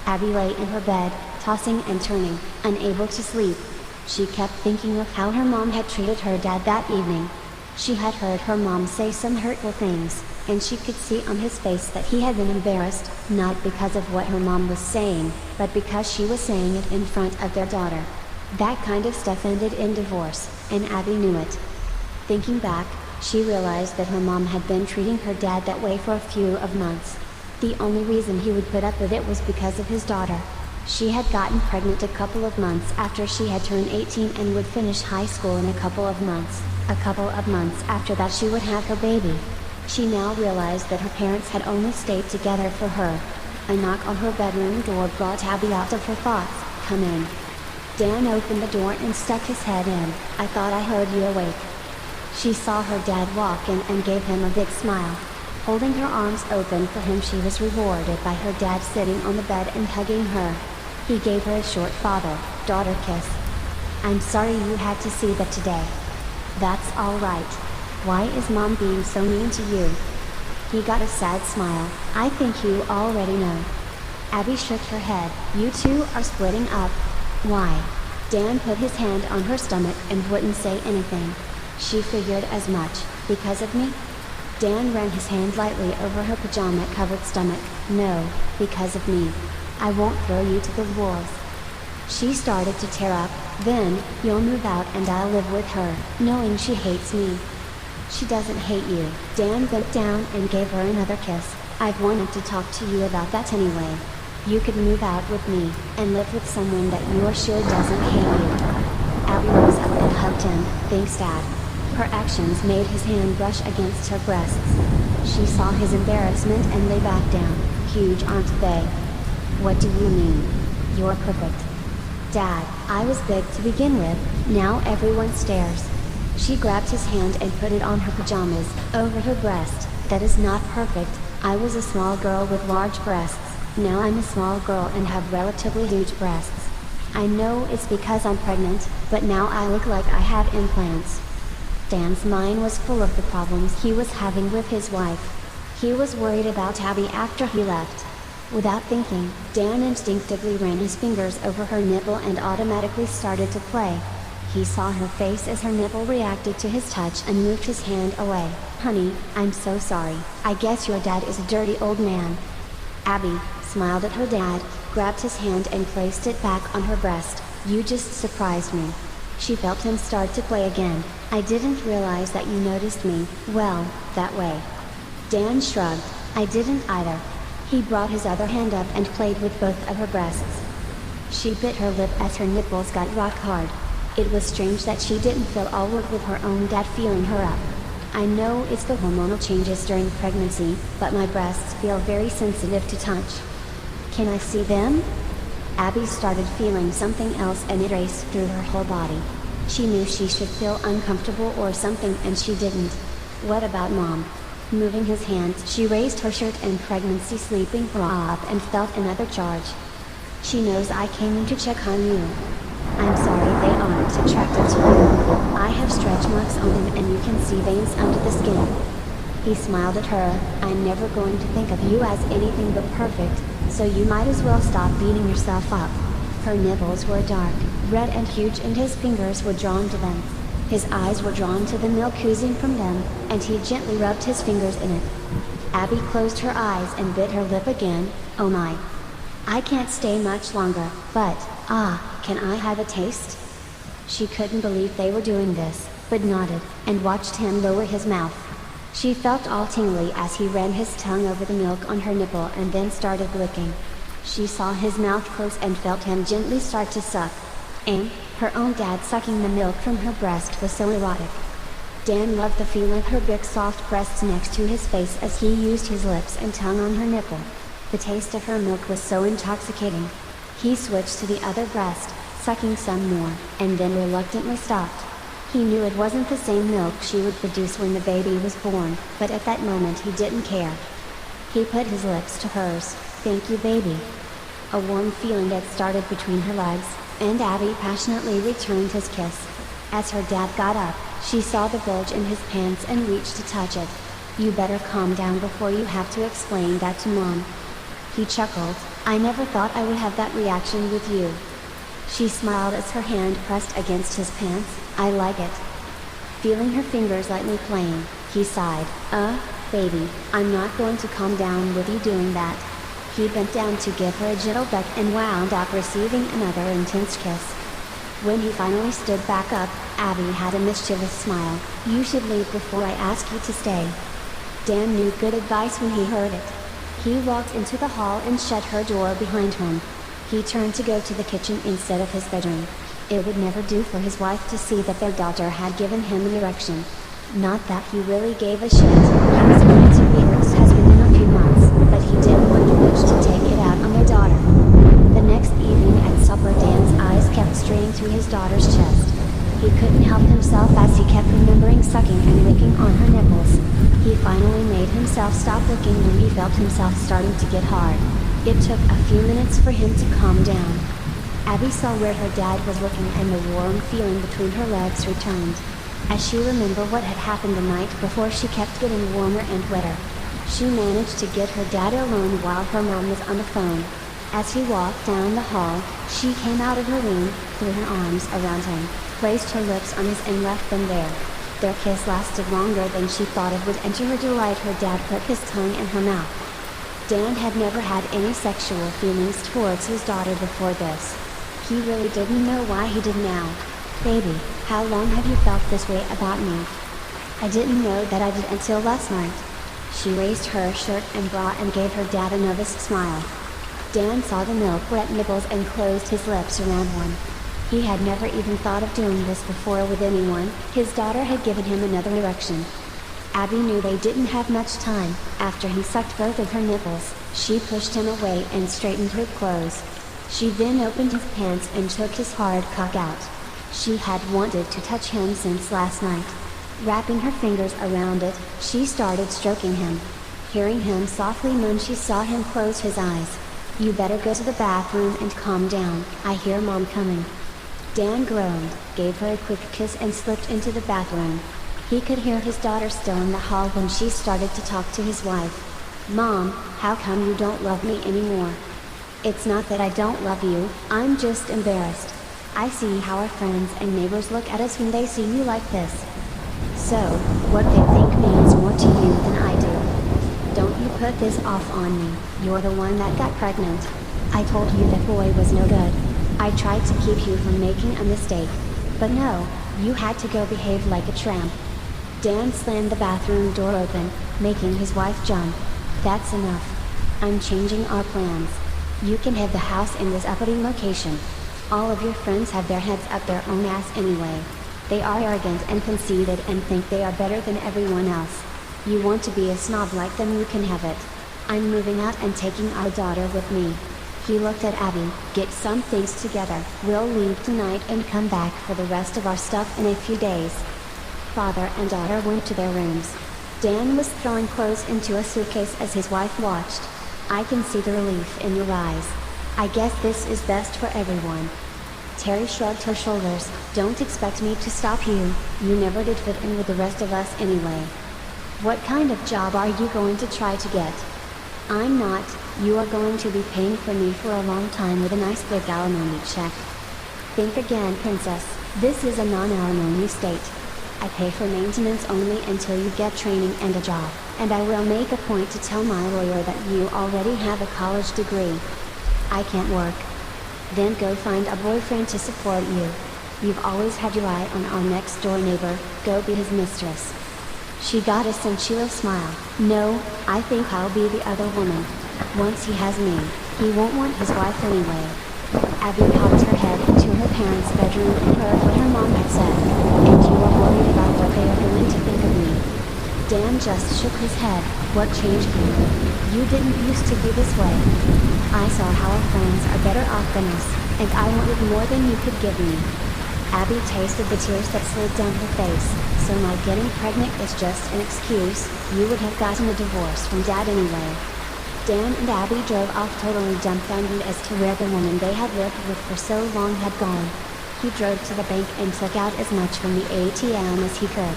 Abby lay in her bed, tossing and turning, unable to sleep. She kept thinking of how her mom had treated her dad that evening. She had heard her mom say some hurtful things, and she could see on his face that he had been embarrassed, not because of what her mom was saying, but because she was saying it in front of their daughter. That kind of stuff ended in divorce, and Abby knew it. Thinking back, she realized that her mom had been treating her dad that way for a few of months. The only reason he would put up with it was because of his daughter. She had gotten pregnant a couple of months after she had turned 18 and would finish high school in a couple of months. A couple of months after that she would have her baby. She now realized that her parents had only stayed together for her. A knock on her bedroom door brought Abby out of her thoughts. "Come in." Dan opened the door and stuck his head in. "I thought I heard you awake." She saw her dad walk in and gave him a big smile. Holding her arms open for him, she was rewarded by her dad sitting on the bed and hugging her. He gave her a short father-daughter kiss. "I'm sorry you had to see that today." "That's all right. Why is Mom being so mean to you?" He got a sad smile. "I think you already know." Abby shook her head. "You two are splitting up." "Why?" Dan put his hand on her stomach and wouldn't say anything. She figured as much. "Because of me?" Dan ran his hand lightly over her pajama-covered stomach. "No, because of me. I won't throw you to the wolves." She started to tear up. "Then, you'll move out and I'll live with her, knowing she hates me." "She doesn't hate you." Dan bent down and gave her another kiss. "I've wanted to talk to you about that anyway. You could move out with me, and live with someone that you are sure doesn't hate you." Abby rose up and hugged him. "Thanks, Dad." Her actions made his hand brush against her breasts. She saw his embarrassment and lay back down. "Huge, aren't they?" "What do you mean?" "You're perfect." "Dad, I was big to begin with, now everyone stares." She grabbed his hand and put it on her pajamas, over her breast. "That is not perfect. I was a small girl with large breasts. Now I'm a small girl and have relatively huge breasts. I know it's because I'm pregnant, but now I look like I have implants." Dan's mind was full of the problems he was having with his wife. He was worried about Abby after he left. Without thinking, Dan instinctively ran his fingers over her nipple and automatically started to play. He saw her face as her nipple reacted to his touch and moved his hand away. "Honey, I'm so sorry. I guess your dad is a dirty old man." Abby smiled at her dad, grabbed his hand and placed it back on her breast. "You just surprised me." She felt him start to play again. "I didn't realize that you noticed me, well, that way." Dan shrugged. "I didn't either." He brought his other hand up and played with both of her breasts. She bit her lip as her nipples got rock hard. It was strange that she didn't feel awkward with her own dad feeling her up. "I know it's the hormonal changes during pregnancy, but my breasts feel very sensitive to touch." "Can I see them?" Abby started feeling something else and it raced through her whole body. She knew she should feel uncomfortable or something and she didn't. "What about Mom?" Moving his hands, she raised her shirt and pregnancy sleeping bra up and felt another charge. "She knows I came in to check on you." "I'm sorry they aren't attracted to you. I have stretch marks on them and you can see veins under the skin." He smiled at her. "I'm never going to think of you as anything but perfect, so you might as well stop beating yourself up." Her nipples were dark, red and huge and his fingers were drawn to them. His eyes were drawn to the milk oozing from them, and he gently rubbed his fingers in it. Abby closed her eyes and bit her lip again. "Oh my. I can't stay much longer, but, can I have a taste?" She couldn't believe they were doing this, but nodded, and watched him lower his mouth. She felt all tingly as he ran his tongue over the milk on her nipple and then started licking. She saw his mouth close and felt him gently start to suck. And, her own dad sucking the milk from her breast was so erotic. Dan loved the feel of her big soft breasts next to his face as he used his lips and tongue on her nipple. The taste of her milk was so intoxicating. He switched to the other breast, sucking some more, and then reluctantly stopped. He knew it wasn't the same milk she would produce when the baby was born, but at that moment he didn't care. He put his lips to hers. "Thank you, baby." A warm feeling had started between her legs, and Abby passionately returned his kiss. As her dad got up, she saw the bulge in his pants and reached to touch it. "You better calm down before you have to explain that to Mom." He chuckled. I never thought I would have that reaction with you. She smiled as her hand pressed against his pants. I like it. Feeling her fingers lightly playing, he sighed. Baby, I'm not going to calm down with you doing that. He bent down to give her a gentle beck and wound up receiving another intense kiss. When he finally stood back up, Abby had a mischievous smile. You should leave before I ask you to stay. Dan knew good advice when he heard it. He walked into the hall and shut her door behind him. He turned to go to the kitchen instead of his bedroom. It would never do for his wife to see that their daughter had given him an erection. Not that he really gave a shit. He was going to be her ex-husband in a few months, but he didn't want the bitch to take it out on their daughter. The next evening at supper, Dan's eyes kept straying to his daughter's chest. He couldn't help himself as he kept remembering sucking and licking on her nipples. He finally made himself stop licking when he felt himself starting to get hard. It took a few minutes for him to calm down. Abby saw where her dad was looking and the warm feeling between her legs returned. As she remembered what had happened the night before, she kept getting warmer and wetter. She managed to get her dad alone while her mom was on the phone. As he walked down the hall, she came out of her room, threw her arms around him, placed her lips on his and left them there. Their kiss lasted longer than she thought it would, and to her delight her dad put his tongue in her mouth. Dan had never had any sexual feelings towards his daughter before this. He really didn't know why he did now. Baby, how long have you felt this way about me? I didn't know that I did until last night. She raised her shirt and bra and gave her dad a nervous smile. Dan saw the milk-wet nipples and closed his lips around one. He had never even thought of doing this before with anyone. His daughter had given him another erection. Abby knew they didn't have much time. After he sucked both of her nipples, she pushed him away and straightened her clothes. She then opened his pants and took his hard cock out. She had wanted to touch him since last night. Wrapping her fingers around it, she started stroking him. Hearing him softly moan, she saw him close his eyes. You better go to the bathroom and calm down, I hear Mom coming. Dan groaned, gave her a quick kiss and slipped into the bathroom. He could hear his daughter still in the hall when she started to talk to his wife. Mom, how come you don't love me anymore? It's not that I don't love you, I'm just embarrassed. I see how our friends and neighbors look at us when they see you like this. So, what they think means more to you than I do. Don't you put this off on me, you're the one that got pregnant. I told you that boy was no good. I tried to keep you from making a mistake. But no, you had to go behave like a tramp. Dan slammed the bathroom door open, making his wife jump. That's enough. I'm changing our plans. You can have the house in this uppity location. All of your friends have their heads up their own ass anyway. They are arrogant and conceited and think they are better than everyone else. You want to be a snob like them, you can have it. I'm moving out and taking our daughter with me. He looked at Abby. Get some things together. We'll leave tonight and come back for the rest of our stuff in a few days. Father and daughter went to their rooms. Dan was throwing clothes into a suitcase as his wife watched. I can see the relief in your eyes. I guess this is best for everyone. Terry shrugged her shoulders. Don't expect me to stop you, you never did fit in with the rest of us anyway. What kind of job are you going to try to get? I'm not. You are going to be paying for me for a long time with a nice big alimony check. Think again, princess, this is a non-alimony state. I pay for maintenance only until you get training and a job, and I will make a point to tell my lawyer that you already have a college degree. I can't work. Then go find a boyfriend to support you. You've always had your eye on our next door neighbor, go be his mistress. She got a sensual smile. No, I think I'll be the other woman. Once he has me, he won't want his wife anyway. Abby popped her head into her parents' bedroom and heard what her mom had said. And you are worried about what they are going to think of me. Dan just shook his head. What changed you? You didn't used to be this way. I saw how our friends are better off than us, and I wanted more than you could give me. Abby tasted the tears that slid down her face. So my getting pregnant is just an excuse. You would have gotten a divorce from Dad anyway. Dan and Abby drove off totally dumbfounded as to where the woman they had lived with for so long had gone. He drove to the bank and took out as much from the ATM as he could.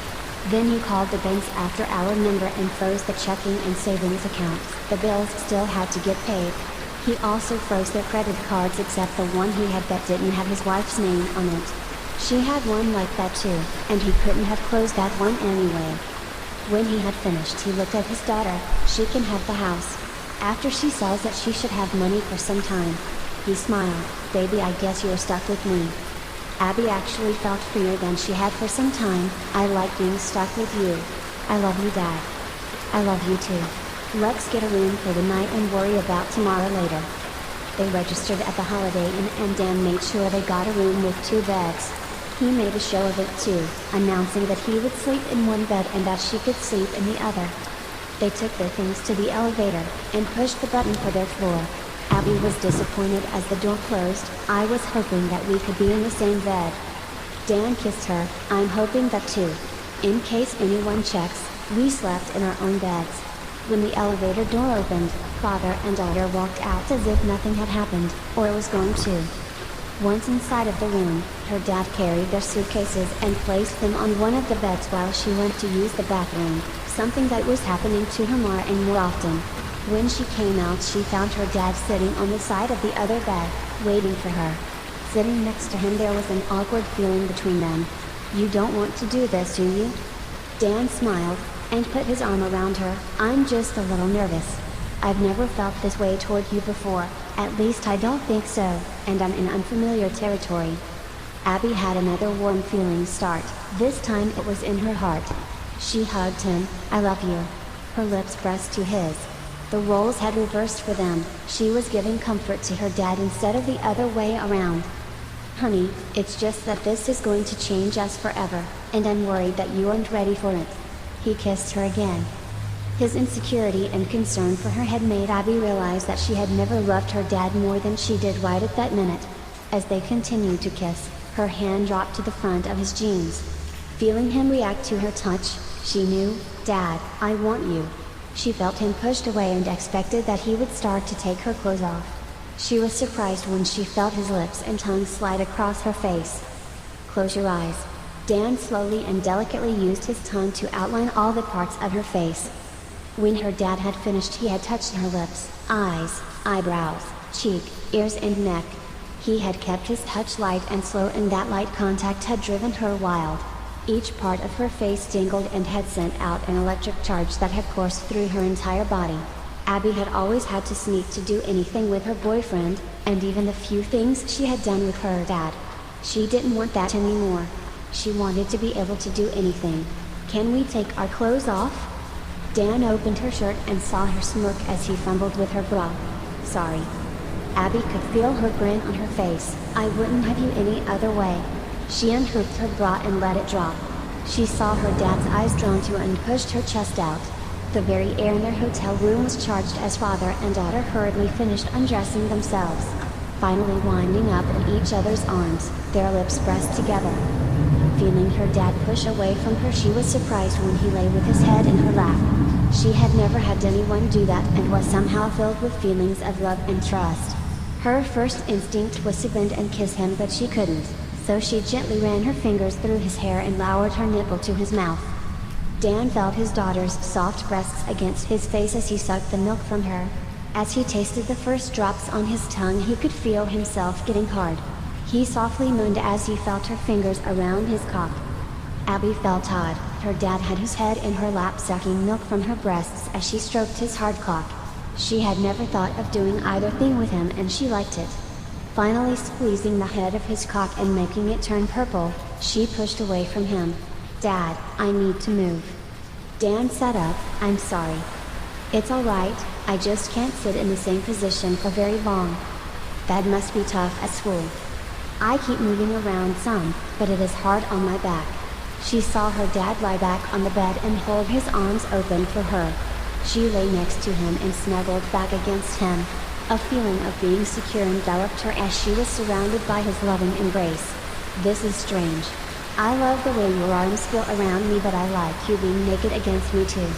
Then he called the bank's after-hour number and froze the checking and savings accounts. The bills still had to get paid. He also froze their credit cards except the one he had that didn't have his wife's name on it. She had one like that too, and he couldn't have closed that one anyway. When he had finished, he looked at his daughter. She can have the house. After she says that she should have money for some time. He smiled. Baby, I guess you're stuck with me. Abby actually felt freer than she had for some time. I like being stuck with you. I love you, Dad. I love you too. Let's get a room for the night and worry about tomorrow later. They registered at the Holiday Inn and Dan made sure they got a room with 2 beds. He made a show of it too, announcing that he would sleep in one bed and that she could sleep in the other. They took their things to the elevator and pushed the button for their floor. Abby was disappointed as the door closed. I was hoping that we could be in the same bed. Dan kissed her. I'm hoping that too. In case anyone checks, we slept in our own beds. When the elevator door opened, father and daughter walked out as if nothing had happened, or was going to. Once inside of the room, her dad carried their suitcases and placed them on one of the beds while she went to use the bathroom, something that was happening to her more and more often. When she came out, she found her dad sitting on the side of the other bed, waiting for her. Sitting next to him, there was an awkward feeling between them. You don't want to do this, do you? Dan smiled and put his arm around her. I'm just a little nervous. I've never felt this way toward you before, at least I don't think so, and I'm in unfamiliar territory. Abby had another warm feeling start. This time it was in her heart. She hugged him. I love you. Her lips pressed to his. The roles had reversed for them. She was giving comfort to her dad instead of the other way around. Honey, it's just that this is going to change us forever, and I'm worried that you aren't ready for it. He kissed her again. His insecurity and concern for her had made Abby realize that she had never loved her dad more than she did right at that minute. As they continued to kiss, her hand dropped to the front of his jeans. Feeling him react to her touch, she knew, Dad, I want you. She felt him pushed away and expected that he would start to take her clothes off. She was surprised when she felt his lips and tongue slide across her face. Close your eyes. Dan slowly and delicately used his tongue to outline all the parts of her face. When her dad had finished, he had touched her lips, eyes, eyebrows, cheek, ears and neck. He had kept his touch light and slow, and that light contact had driven her wild. Each part of her face tingled and had sent out an electric charge that had coursed through her entire body. Abby had always had to sneak to do anything with her boyfriend, and even the few things she had done with her dad. She didn't want that anymore. She wanted to be able to do anything. Can we take our clothes off? Dan opened her shirt and saw her smirk as he fumbled with her bra. Sorry. Abby could feel her grin on her face. I wouldn't have you any other way. She unhooked her bra and let it drop. She saw her dad's eyes drawn to and pushed her chest out. The very air in their hotel room was charged as father and daughter hurriedly finished undressing themselves. Finally winding up in each other's arms, their lips pressed together. Feeling her dad push away from her, she was surprised when he lay with his head in her lap. She had never had anyone do that and was somehow filled with feelings of love and trust. Her first instinct was to bend and kiss him, but she couldn't, so she gently ran her fingers through his hair and lowered her nipple to his mouth. Dan felt his daughter's soft breasts against his face as he sucked the milk from her. As he tasted the first drops on his tongue, he could feel himself getting hard. He softly moaned as he felt her fingers around his cock. Abby felt odd. Her dad had his head in her lap sucking milk from her breasts as she stroked his hard cock. She had never thought of doing either thing with him, and she liked it. Finally squeezing the head of his cock and making it turn purple, she pushed away from him. Dad, I need to move. Dan sat up. I'm sorry. It's alright, I just can't sit in the same position for very long. That must be tough at school. I keep moving around some, but it is hard on my back. She saw her dad lie back on the bed and hold his arms open for her. She lay next to him and snuggled back against him. A feeling of being secure enveloped her as she was surrounded by his loving embrace. This is strange. I love the way your arms feel around me, but I like you being naked against me too.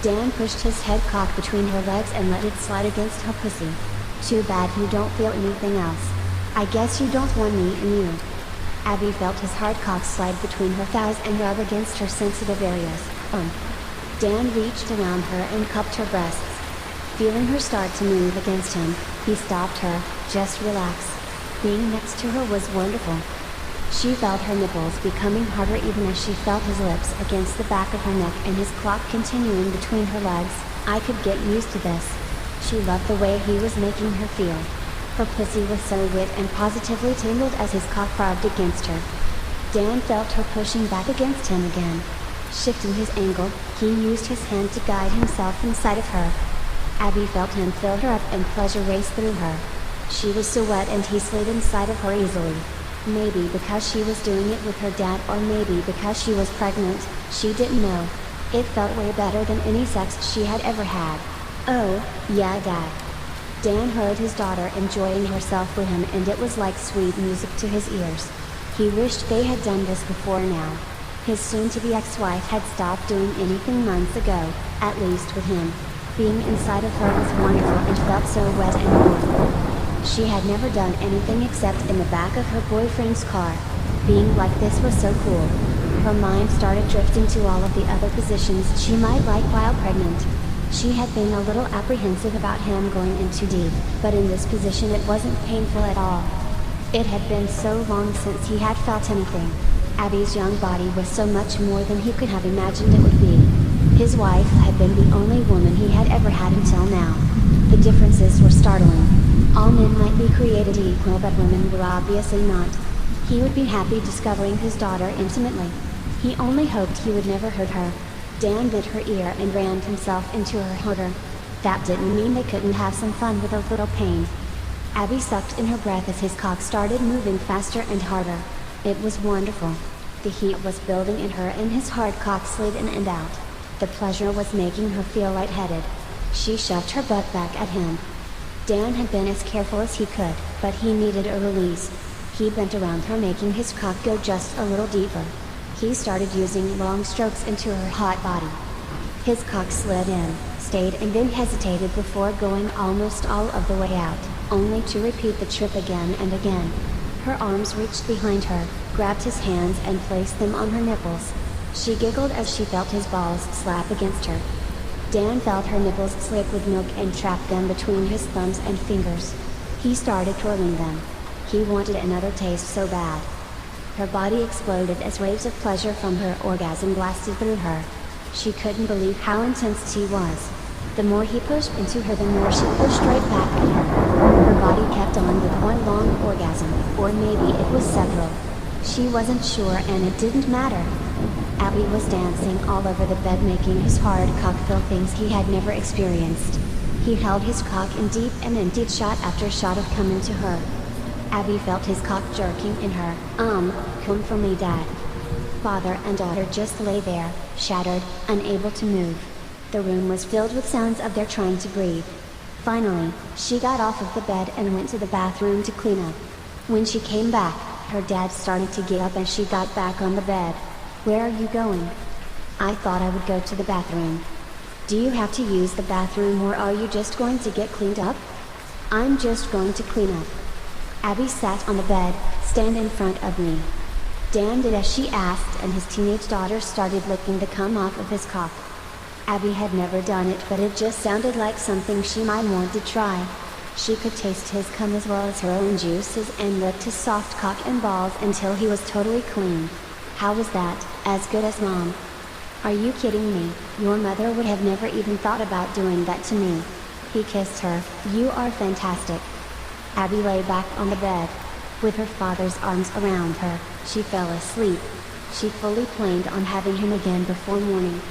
Dan pushed his head cock between her legs and let it slide against her pussy. Too bad you don't feel anything else. I guess you don't want me in you. Abby felt his hard cock slide between her thighs and rub against her sensitive areas. Dan reached around her and cupped her breasts. Feeling her start to move against him, he stopped her. Just relax. Being next to her was wonderful. She felt her nipples becoming harder even as she felt his lips against the back of her neck and his cock continuing between her legs. I could get used to this. She loved the way he was making her feel. Her pussy was so wet and positively tingled as his cock rubbed against her. Dan felt her pushing back against him again. Shifting his angle, he used his hand to guide himself inside of her. Abby felt him fill her up and pleasure race through her. She was so wet and he slid inside of her easily. Maybe because she was doing it with her dad or maybe because she was pregnant, she didn't know. It felt way better than any sex she had ever had. Oh, yeah, Dad. Dan heard his daughter enjoying herself with him and it was like sweet music to his ears. He wished they had done this before now. His soon-to-be ex-wife had stopped doing anything months ago, at least with him. Being inside of her was wonderful and felt so wet and warm. She had never done anything except in the back of her boyfriend's car. Being like this was so cool. Her mind started drifting to all of the other positions she might like while pregnant. She had been a little apprehensive about him going in too deep, but in this position it wasn't painful at all. It had been so long since he had felt anything. Abby's young body was so much more than he could have imagined it would be. His wife had been the only woman he had ever had until now. The differences were startling. All men might be created equal, but women were obviously not. He would be happy discovering his daughter intimately. He only hoped he would never hurt her. Dan bit her ear and rammed himself into her holder. That didn't mean they couldn't have some fun with a little pain. Abby sucked in her breath as his cock started moving faster and harder. It was wonderful. The heat was building in her and his hard cock slid in and out. The pleasure was making her feel lightheaded. She shoved her butt back at him. Dan had been as careful as he could, but he needed a release. He bent around her, making his cock go just a little deeper. He started using long strokes into her hot body. His cock slid in, stayed and then hesitated before going almost all of the way out, only to repeat the trip again and again. Her arms reached behind her, grabbed his hands and placed them on her nipples. She giggled as she felt his balls slap against her. Dan felt her nipples slick with milk and trapped them between his thumbs and fingers. He started twirling them. He wanted another taste so bad. Her body exploded as waves of pleasure from her orgasm blasted through her. She couldn't believe how intense he was. The more he pushed into her, the more she pushed right back at her. Her body kept on with one long orgasm, or maybe it was several. She wasn't sure and it didn't matter. Abby was dancing all over the bed, making his hard cock feel things he had never experienced. He held his cock in deep and emptied shot after shot of cum into her. Abby felt his cock jerking in her. Come for me, Dad. Father and daughter just lay there, shattered, unable to move. The room was filled with sounds of their trying to breathe. Finally, she got off of the bed and went to the bathroom to clean up. When she came back, her dad started to get up as she got back on the bed. Where are you going? I thought I would go to the bathroom. Do you have to use the bathroom or are you just going to get cleaned up? I'm just going to clean up. Abby sat on the bed, stand in front of me. Dan did as she asked and his teenage daughter started licking the cum off of his cock. Abby had never done it, but it just sounded like something she might want to try. She could taste his cum as well as her own juices and licked his soft cock and balls until he was totally clean. How was that? As good as Mom? Are you kidding me? Your mother would have never even thought about doing that to me. He kissed her. You are fantastic. Abby lay back on the bed. With her father's arms around her, she fell asleep. She fully planned on having him again before morning.